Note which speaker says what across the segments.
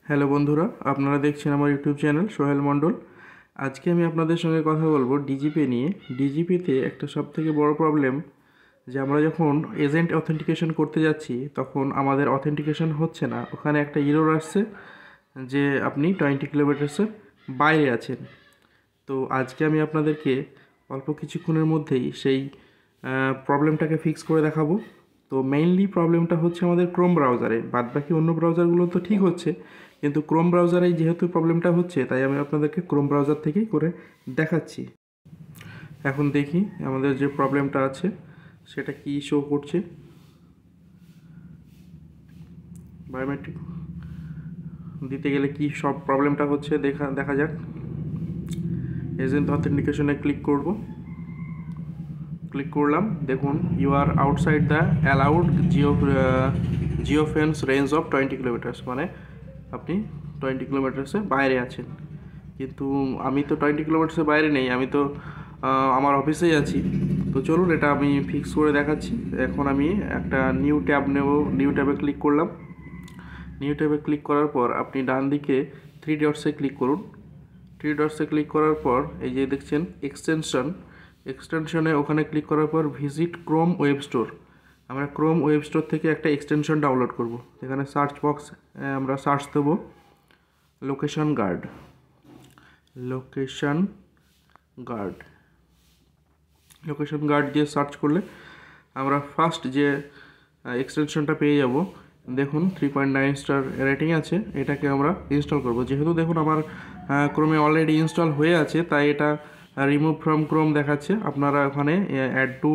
Speaker 1: Hello বন্ধুরা, আপনারা দেখছেন আমার ইউটিউব চ্যানেল সোহেল মণ্ডল। আজকে আমি আপনাদের সঙ্গে কথা বলবো ডিজিপি নিয়ে। ডিজিপিতে একটা সবথেকে বড় প্রবলেম যে আমরা যখন এজেন্ট অথেন্টিকেশন করতে যাচ্ছি তখন আমাদের অথেন্টিকেশন হচ্ছে না, ওখানে একটা এরর আসছে যে আপনি 20 কিলোমিটার্সের বাইরে আছেন। তো আজকে আমি আপনাদেরকে অল্প কিছুক্ষণের মধ্যেই সেই প্রবলেমটাকে ফিক্স করে দেখাবো। তো মেইনলি প্রবলেমটা হচ্ছে আমাদের ক্রোম ব্রাউজারে, বাদবাকি অন্য ব্রাউজারগুলো তো ঠিক হচ্ছে, কিন্তু ক্রোম ব্রাউজারেই যেহেতু প্রবলেমটা হচ্ছে তাই আমি আপনাদেরকে ক্রোম ব্রাউজার থেকেই করে দেখাচ্ছি। এখন দেখি আমাদের যে প্রবলেমটা আছে সেটা কি শো করছে। বায়োমেট্রিক দিতে গেলে কি সব প্রবলেমটা হচ্ছে দেখা যাক। এজেন্ট অথেন্টিকেশনে ক্লিক করলাম। দেখুন, you are outside the allowed geofence range of 20 kilometres, মানে আপনি 20 কিলোমিটার্সের বাইরে আছেন। কিন্তু আমি তো 20 কিলোমিটার্সের বাইরে নেই, আমি তো আমার অফিসেই আছি। তো চলুন এটা আমি ফিক্স করে দেখাচ্ছি। এখন আমি একটা নিউ ট্যাব নেব, নিউ ট্যাবে ক্লিক করলাম। নিউ ট্যাবে ক্লিক করার পর আপনি ডান দিকে থ্রি ডটসে ক্লিক করুন। থ্রি ডটসে ক্লিক করার পর এই যে দেখছেন এক্সটেনশনে ওখানে ক্লিক করার পর ভিজিট ক্রোম ওয়েব স্টোর। আমরা ক্রোম ওয়েব স্টোর থেকে একটা এক্সটেনশন ডাউনলোড করব। এখানে সার্চ বক্স আমরা সার্চ দেবো লোকেশন গার্ড। লোকেশন গার্ড দিয়ে সার্চ করলে আমরা ফার্স্ট যে এক্সটেনশনটা পেয়ে যাব। দেখুন 3.9 স্টার রেটিং আছে, এটাকে আমরা ইনস্টল করব। যেহেতু দেখুন আমার ক্রোমে অলরেডি ইনস্টল হয়ে আছে তাই এটা রিমুভ ফ্রম ক্রোম দেখাচ্ছে। আপনারা ওখানে অ্যাড টু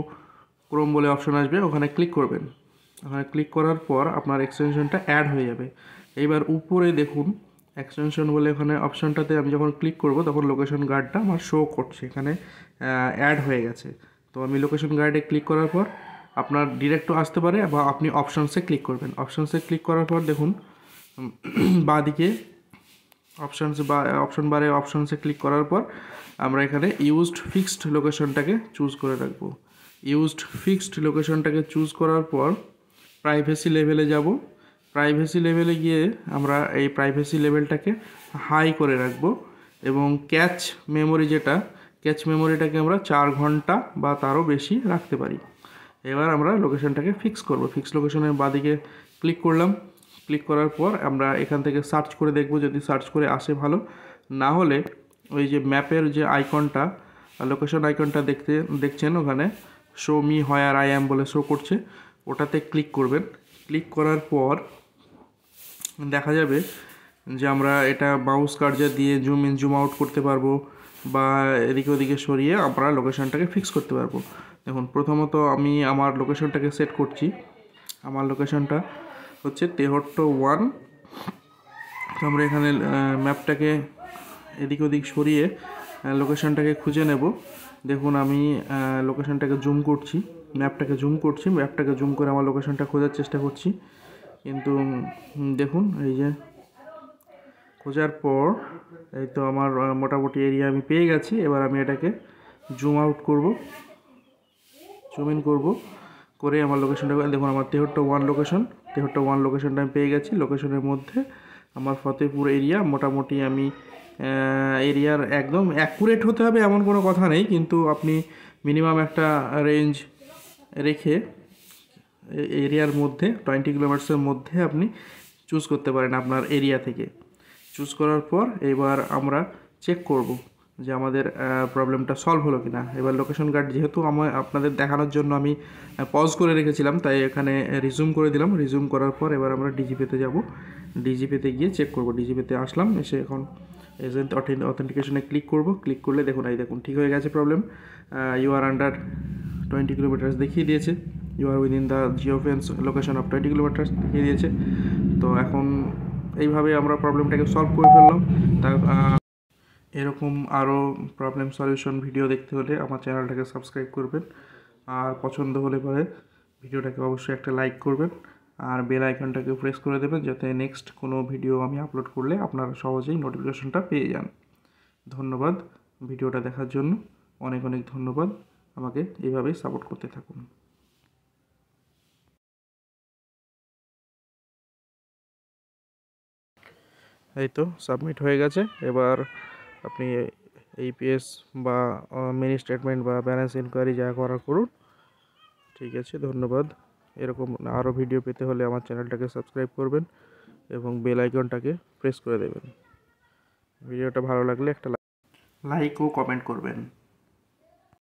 Speaker 1: ক্রোম বলে অপশন আসবে, ওখানে ক্লিক করবেন। ওখানে ক্লিক করার পর আপনার এক্সটেনশনটা অ্যাড হয়ে যাবে। এইবার উপরে দেখুন এক্সটেনশন বলে ওখানে অপশনটাতে আমি যখন ক্লিক করব তখন লোকেশন গার্ডটা আমার শো করছে, এখানে অ্যাড হয়ে গেছে। তো আমি লোকেশন গার্ডে ক্লিক করার পর আপনার ডিরেক্টও আসতে পারে বা আপনি অপশনসে ক্লিক করবেন। অপশনসে ক্লিক করার পর দেখুন বাঁদিকে অপশন বারে অপশনসে ক্লিক করার পর আমরা এখানে ইউজড ফিক্সড লোকেশনটাকে চুজ করে রাখবো। ইউজড ফিক্সড লোকেশনটাকে চুজ করার পর প্রাইভেসি লেভেলে যাব। প্রাইভেসি লেভেলে গিয়ে আমরা এই প্রাইভেসি লেভেলটাকে হাই করে রাখবো এবং ক্যাচ মেমোরিটাকে আমরা 4 ঘন্টা বা তারও বেশি রাখতে পারি। এবার আমরা লোকেশনটাকে ফিক্স করব। ফিক্স লোকেশনের বাদিকে ক্লিক করলাম। ক্লিক করার পর আমরা এখান থেকে সার্চ করে দেখব, যদি সার্চ করে আসে ভালো, না হলে ওই যে ম্যাপের যে আইকনটা, লোকেশন আইকনটা দেখছেন ওখানে show me where I am বলে শো করছে, ওটাতে ক্লিক করবেন। ক্লিক করার পর দেখা যাবে যে আমরা এটা মাউস কার্সার দিয়ে জুম ইন জুম আউট করতে পারবো বা এদিকে ওদিকে সরিয়ে আমরা লোকেশনটাকে ফিক্স করতে পারবো। দেখুন প্রথমত আমি আমার লোকেশনটাকে সেট করছি। আমার লোকেশনটা হচ্ছে তেহট্ট 1। তো আমরা এখানে ম্যাপটাকে এদিক ওদিক সরিয়ে লোকেশনটাকে খুঁজে নেব। দেখুন আমি লোকেশনটাকে জুম করছি, ম্যাপটাকে জুম করে আমার লোকেশনটা খোঁজার চেষ্টা করছি। কিন্তু দেখুন এই যে খোঁজার পর এই তো আমার মোটামুটি এরিয়া আমি পেয়ে গেছি। এবার আমি এটাকে জুম আউট করব, জুম ইন করব করে আমার লোকেশনটা দেখুন, আমার তেহট্ট 1 লোকেশনটা আমি পেয়ে গেছি। লোকেশনের মধ্যে আমার ফতেপুর এরিয়া, মোটামুটি আমি এরিয়ার একদম অ্যাকুরেট হতে হবে এমন কোনো কথা নেই, কিন্তু আপনি মিনিমাম একটা রেঞ্জ রেখে এরিয়ার মধ্যে 20 কিলোমিটার্সের মধ্যে আপনি চুজ করতে পারেন আপনার এরিয়া থেকে। চুজ করার পর এবার আমরা চেক করব যে আমাদের প্রবলেমটা সলভ হলো কিনা। এবার লোকেশন গার্ড যেহেতু আপনাদের দেখানোর জন্য আমি পজ করে রেখেছিলাম তাই এখানে রিজুম করে দিলাম। রিজুম করার পর এবার আমরা ডিজিপিতে যাব। ডিজিপিতে গিয়ে চেক করব। ডিজিপিতে আসলাম, এসে এখন এজেন্ট অথেন্টিকেশনে ক্লিক করব। ক্লিক করলে দেখুন ঠিক হয়ে গেছে problem. You are under 20 kilometres দেখিয়ে দিয়েছে। You are within the geofence location of 20 kilometres দেখিয়ে দিয়েছে। তো এখন এইভাবে আমরা প্রবলেমটাকে সলভ করে ফেললাম। তা এরকম আরও প্রবলেম সলিউশন ভিডিও দেখতে হলে আমার চ্যানেলটাকে সাবস্ক্রাইব করবেন, আর পছন্দ হলে পরে ভিডিওটাকে অবশ্যই একটা লাইক করবেন আর বেল আইকনটাকে প্রেস করে দেবেন যাতে নেক্সট কোনো ভিডিও আমি আপলোড করলে আপনারা সহজেই নোটিফিকেশনটা পেয়ে যান। ধন্যবাদ ভিডিওটা দেখার জন্য, অনেক অনেক ধন্যবাদ। আমাকে এইভাবেই সাপোর্ট করতে থাকুন। এই তো সাবমিট হয়ে গেছে। এবার আপনি ইপিএস বা মিনি স্টেটমেন্ট বা ব্যালেন্স ইনকোয়ারি যা করার করুন। ঠিক আছে, ধন্যবাদ। এরকম আরও ভিডিও পেতে হলে আমার চ্যানেলটাকে সাবস্ক্রাইব করবেন এবং বেল আইকনটাকে প্রেস করে দেবেন। ভিডিওটা ভালো লাগলে একটা লাইক ও কমেন্ট করবেন।